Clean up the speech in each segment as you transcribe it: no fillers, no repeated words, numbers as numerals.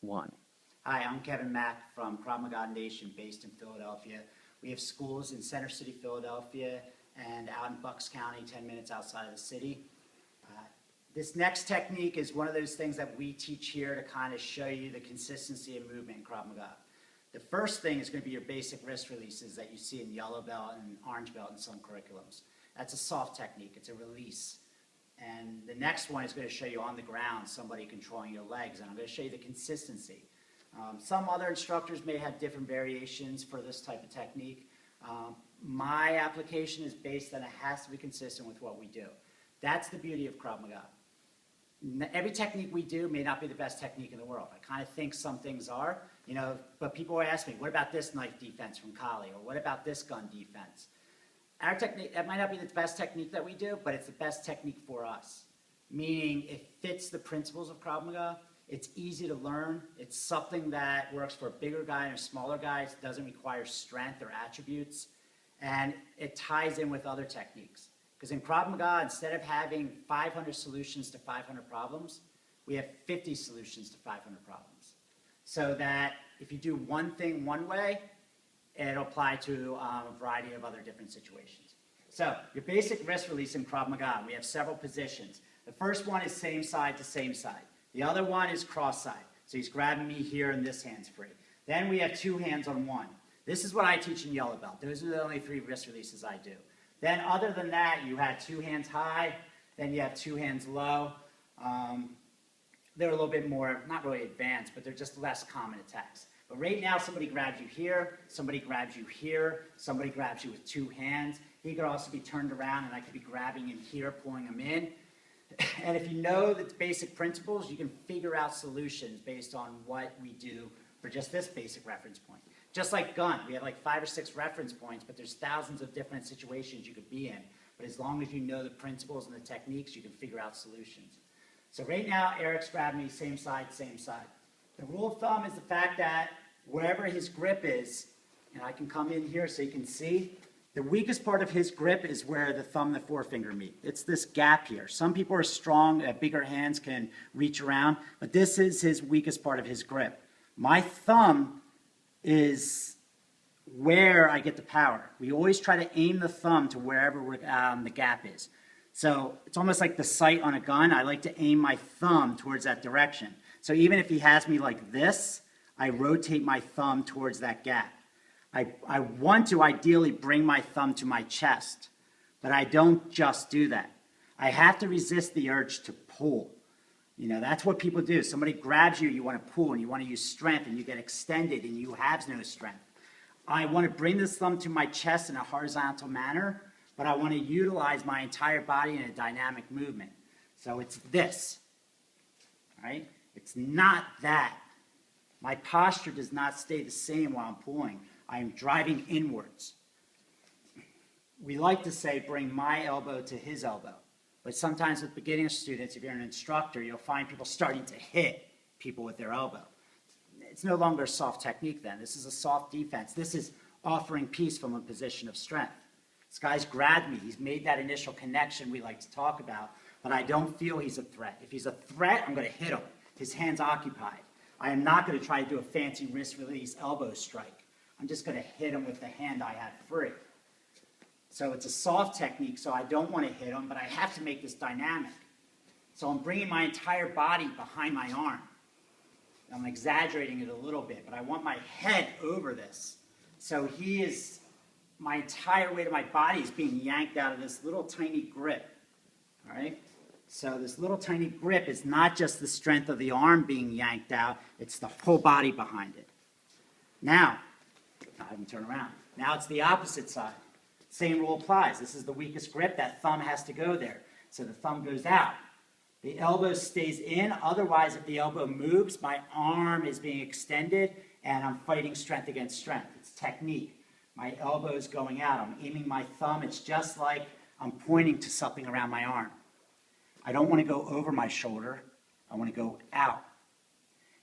One. Hi, I'm Kevin Mack from Krav Maga Nation based in Philadelphia. We have schools in Center City, Philadelphia, and out in Bucks County, 10 minutes outside of the city. This next technique is one of those things that we teach here to kind of show you the consistency of movement in Krav Maga. The first thing is going to be your basic wrist releases that you see in yellow belt and orange belt in some curriculums. That's a soft technique, it's a release. And the next one is going to show you on the ground, somebody controlling your legs, and I'm going to show you the consistency. Some other instructors may have different variations for this type of technique. My application is based on it has to be consistent with what we do. That's the beauty of Krav Maga. Every technique we do may not be the best technique in the world. I kind of think some things are, but people ask me, what about this knife defense from Kali, or what about this gun defense? Our technique, that might not be the best technique that we do, but it's the best technique for us. Meaning it fits the principles of Krav Maga, it's easy to learn, it's something that works for a bigger guy and a smaller guy, it doesn't require strength or attributes, and it ties in with other techniques. Because in Krav Maga, instead of having 500 solutions to 500 problems, we have 50 solutions to 500 problems. So that if you do one thing one way, it'll apply to a variety of other different situations. So your basic wrist release in Krav Maga, we have several positions. The first one is same side to same side. The other one is cross side. So he's grabbing me here and this hand's free. Then we have two hands on one. This is what I teach in yellow belt. Those are the only 3 wrist releases I do. Then other than that, you have 2 hands high, then you have 2 hands low. They're a little bit more, not really advanced, but they're just less common attacks. But right now, somebody grabs you here, somebody grabs you here, somebody grabs you with 2 hands. He could also be turned around, and I could be grabbing him here, pulling him in. And if you know the basic principles, you can figure out solutions based on what we do for just this basic reference point. Just like gun, we have like 5 or 6 reference points, but there's thousands of different situations you could be in. But as long as you know the principles and the techniques, you can figure out solutions. So right now, Erik's grabbing me same side, same side. The rule of thumb is the fact that wherever his grip is, and I can come in here so you can see, the weakest part of his grip is where the thumb and the forefinger meet. It's this gap here. Some people are strong, bigger hands can reach around, but this is his weakest part of his grip. My thumb is where I get the power. We always try to aim the thumb to wherever the gap is. So it's almost like the sight on a gun. I like to aim my thumb towards that direction. So even if he has me like this, I rotate my thumb towards that gap. I want to ideally bring my thumb to my chest, but I don't just do that. I have to resist the urge to pull. That's what people do. Somebody grabs you, you want to pull, and you want to use strength, and you get extended, and you have no strength. I want to bring this thumb to my chest in a horizontal manner, but I want to utilize my entire body in a dynamic movement. So it's this, right? It's not that. My posture does not stay the same while I'm pulling. I am driving inwards. We like to say, bring my elbow to his elbow. But sometimes with beginner students, if you're an instructor, you'll find people starting to hit people with their elbow. It's no longer a soft technique then. This is a soft defense. This is offering peace from a position of strength. This guy's grabbed me. He's made that initial connection we like to talk about, but I don't feel he's a threat. If he's a threat, I'm going to hit him. His hand's occupied. I am not going to try to do a fancy wrist release elbow strike. I'm just going to hit him with the hand I have free. So it's a soft technique, so I don't want to hit him, but I have to make this dynamic. So I'm bringing my entire body behind my arm. I'm exaggerating it a little bit, but I want my head over this. So my entire weight of my body is being yanked out of this little tiny grip. All right? So this little tiny grip is not just the strength of the arm being yanked out, it's the whole body behind it. Now, I haven't turned around. Now it's the opposite side. Same rule applies. This is the weakest grip. That thumb has to go there. So the thumb goes out. The elbow stays in. Otherwise, if the elbow moves, my arm is being extended, and I'm fighting strength against strength. It's technique. My elbow is going out. I'm aiming my thumb. It's just like I'm pointing to something around my arm. I don't want to go over my shoulder. I want to go out.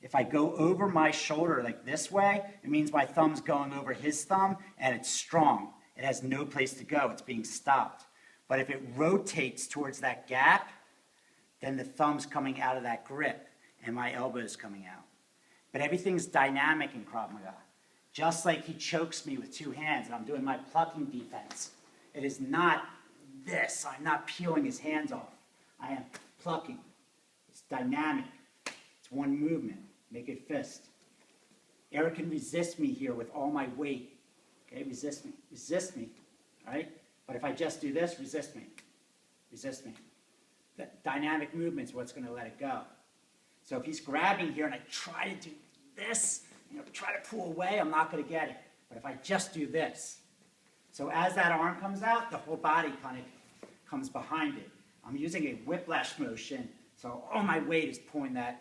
If I go over my shoulder like this way, it means my thumb's going over his thumb, and it's strong. It has no place to go. It's being stopped. But if it rotates towards that gap, then the thumb's coming out of that grip, and my elbow's coming out. But everything's dynamic in Krav Maga. Just like he chokes me with two hands and I'm doing my plucking defense. It is not this. I'm not peeling his hands off. I am plucking. It's dynamic. It's one movement. Make it fist. Erik can resist me here with all my weight. Okay, resist me. Resist me. All right? But if I just do this, resist me. Resist me. That dynamic movement is what's going to let it go. So if he's grabbing here and I try to do this, try to pull away, I'm not going to get it. But if I just do this. So as that arm comes out, the whole body kind of comes behind it. I'm using a whiplash motion, so all my weight is pulling the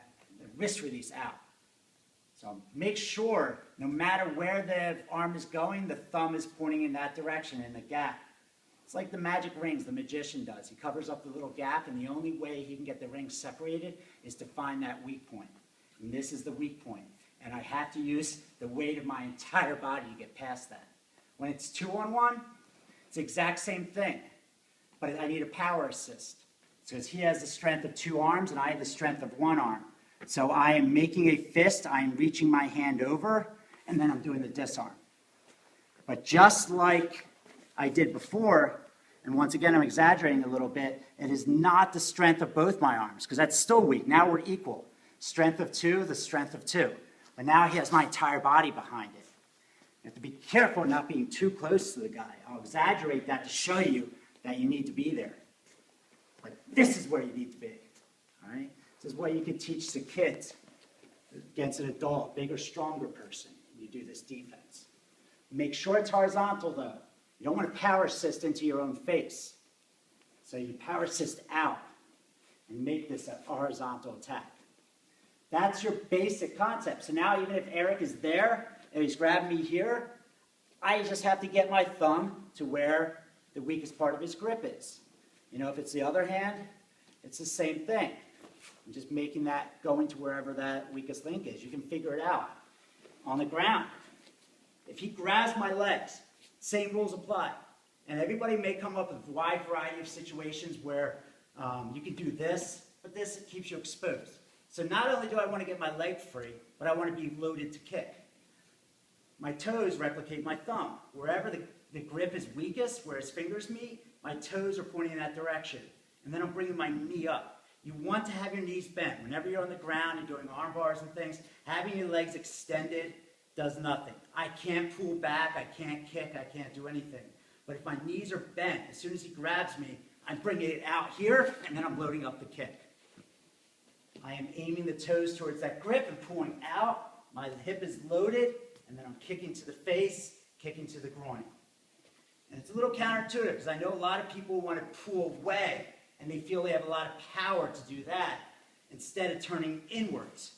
wrist release out. So make sure, no matter where the arm is going, the thumb is pointing in that direction, in the gap. It's like the magic rings the magician does. He covers up the little gap, and the only way he can get the rings separated is to find that weak point. And this is the weak point. And I have to use the weight of my entire body to get past that. When it's 2-on-1, it's the exact same thing. But I need a power assist. Because he has the strength of 2 arms, and I have the strength of 1 arm. So I am making a fist, I am reaching my hand over, and then I'm doing the disarm. But just like I did before, and once again I'm exaggerating a little bit, it is not the strength of both my arms, because that's still weak. Now we're equal. Strength of 2, the strength of 2. But now he has my entire body behind it. You have to be careful not being too close to the guy. I'll exaggerate that to show you that you need to be there. But this is where you need to be. All right? This is what you can teach the kids against an adult, bigger, stronger person. You do this defense. Make sure it's horizontal, though. You don't want to power assist into your own face. So you power assist out and make this a horizontal attack. That's your basic concept. So now even if Erik is there and he's grabbing me here, I just have to get my thumb to where the weakest part of his grip is. If it's the other hand, it's the same thing. I'm just making that going to wherever that weakest link is. You can figure it out. On the ground, if he grabs my legs, same rules apply. And everybody may come up with a wide variety of situations where you can do this, but this keeps you exposed. So not only do I want to get my leg free, but I want to be loaded to kick. My toes replicate my thumb. Wherever the grip is weakest, where his fingers meet, my toes are pointing in that direction. And then I'm bringing my knee up. You want to have your knees bent. Whenever you're on the ground and doing arm bars and things, having your legs extended does nothing. I can't pull back, I can't kick, I can't do anything. But if my knees are bent, as soon as he grabs me, I'm bringing it out here, and then I'm loading up the kick. I am aiming the toes towards that grip and pulling out. My hip is loaded, and then I'm kicking to the face, kicking to the groin. And it's a little counterintuitive, because I know a lot of people want to pull away, and they feel they have a lot of power to do that, instead of turning inwards.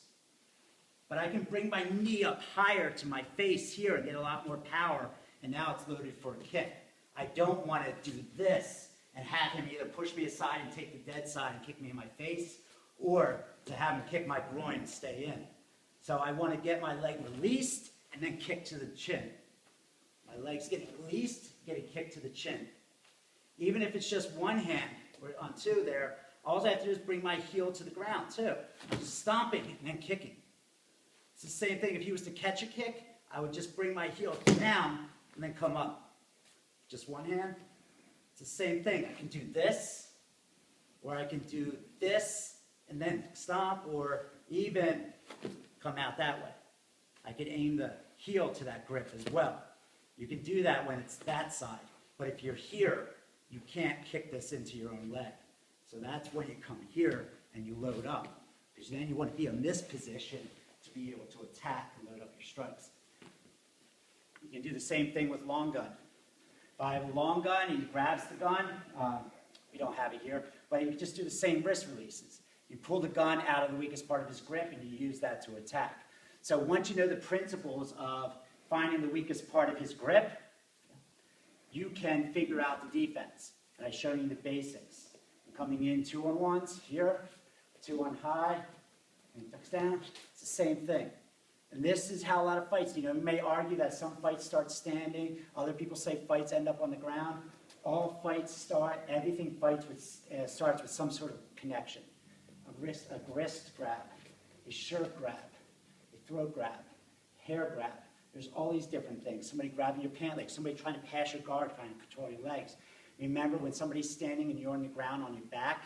But I can bring my knee up higher to my face here and get a lot more power, and now it's loaded for a kick. I don't want to do this and have him either push me aside and take the dead side and kick me in my face, or to have him kick my groin and stay in. So I want to get my leg released and then kick to the chin. My leg's getting released, getting kicked to the chin. Even if it's just one hand, or on 2 there, all I have to do is bring my heel to the ground too. I'm just stomping and then kicking. It's the same thing if he was to catch a kick, I would just bring my heel down and then come up. Just one hand. It's the same thing. I can do this, or I can do this and then stomp, or even come out that way. I could aim the heel to that grip as well. You can do that when it's that side. But if you're here, you can't kick this into your own leg. So that's when you come here and you load up. Because then you want to be in this position to be able to attack and load up your strikes. You can do the same thing with long gun. If I have a long gun and he grabs the gun, we don't have it here, but you can just do the same wrist releases. You pull the gun out of the weakest part of his grip and you use that to attack. So once you know the principles of finding the weakest part of his grip, you can figure out the defense. And I show you the basics. Coming in 2-on-1s here, 2 on high, and ducks down. It's the same thing. And this is how a lot of fights, you may argue that some fights start standing, other people say fights end up on the ground. All fights start, everything starts with some sort of connection. A wrist grab, a shirt grab, a throat grab, hair grab. There's all these different things. Somebody grabbing your pant leg, somebody trying to pass your guard, trying to control your legs. Remember, when somebody's standing and you're on the ground on your back,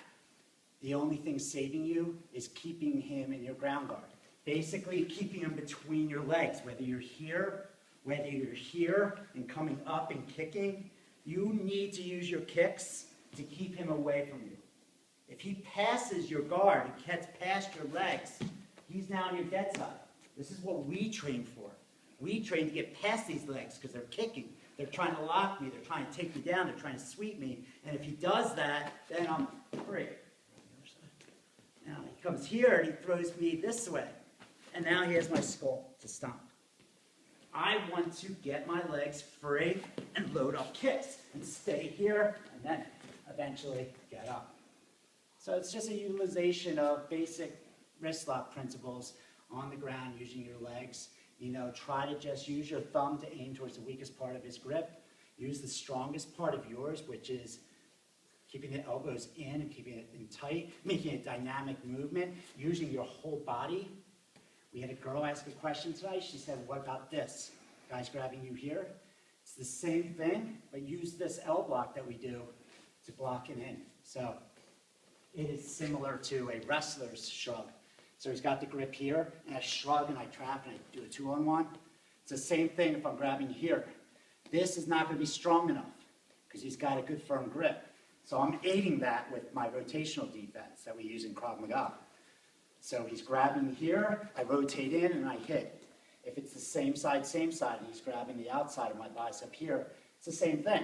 the only thing saving you is keeping him in your ground guard. Basically, keeping him between your legs, whether you're here and coming up and kicking, you need to use your kicks to keep him away from you. If he passes your guard and gets past your legs, he's now on your dead side. This is what we train for. We train to get past these legs because they're kicking. They're trying to lock me. They're trying to take me down. They're trying to sweep me. And if he does that, then I'm free. Now he comes here and he throws me this way. And now he has my skull to stomp. I want to get my legs free and load up kicks and stay here and then eventually get up. So it's just a utilization of basic wrist lock principles on the ground using your legs. You know, try to just use your thumb to aim towards the weakest part of his grip. Use the strongest part of yours, which is keeping the elbows in and keeping it in tight, making a dynamic movement, using your whole body. We had a girl ask a question tonight. She said, what about this? Guys grabbing you here. It's the same thing, but use this L block that we do to block it in. So it is similar to a wrestler's shrug. So he's got the grip here, and I shrug and I trap and I do a 2-on-1. It's the same thing if I'm grabbing here. This is not going to be strong enough because he's got a good firm grip. So I'm aiding that with my rotational defense that we use in Krav Maga. So he's grabbing here, I rotate in and I hit. If it's the same side, and he's grabbing the outside of my bicep here, it's the same thing.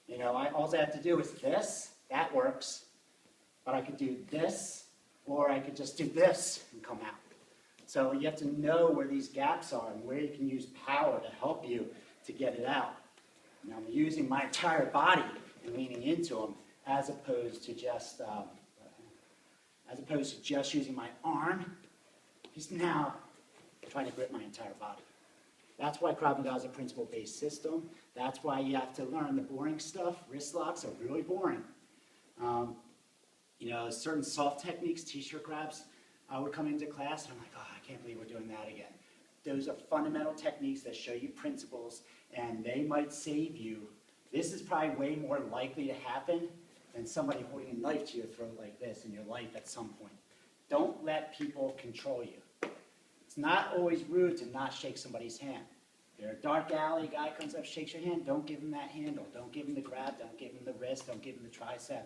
You know, all I have to do is this, that works, but I could do this, or I could just do this and come out. So you have to know where these gaps are and where you can use power to help you to get it out. Now I'm using my entire body and leaning into them as opposed to just using my arm. He's now trying to grip my entire body. That's why Krav Maga is a principle-based system. That's why you have to learn the boring stuff. Wrist locks are really boring. You know, certain soft techniques, t-shirt grabs, I would come into class and I'm like, oh, I can't believe we're doing that again. Those are fundamental techniques that show you principles and they might save you. This is probably way more likely to happen than somebody holding a knife to your throat like this in your life at some point. Don't let people control you. It's not always rude to not shake somebody's hand. If you're a dark alley, a guy comes up, shakes your hand, don't give him that handle. Don't give him the grab, don't give him the wrist, don't give him the tricep.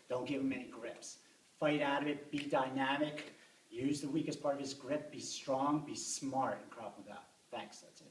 Don't give him any grips. Fight out of it, be dynamic, use the weakest part of his grip, be strong, be smart in Krav Maga. Thanks, that's it.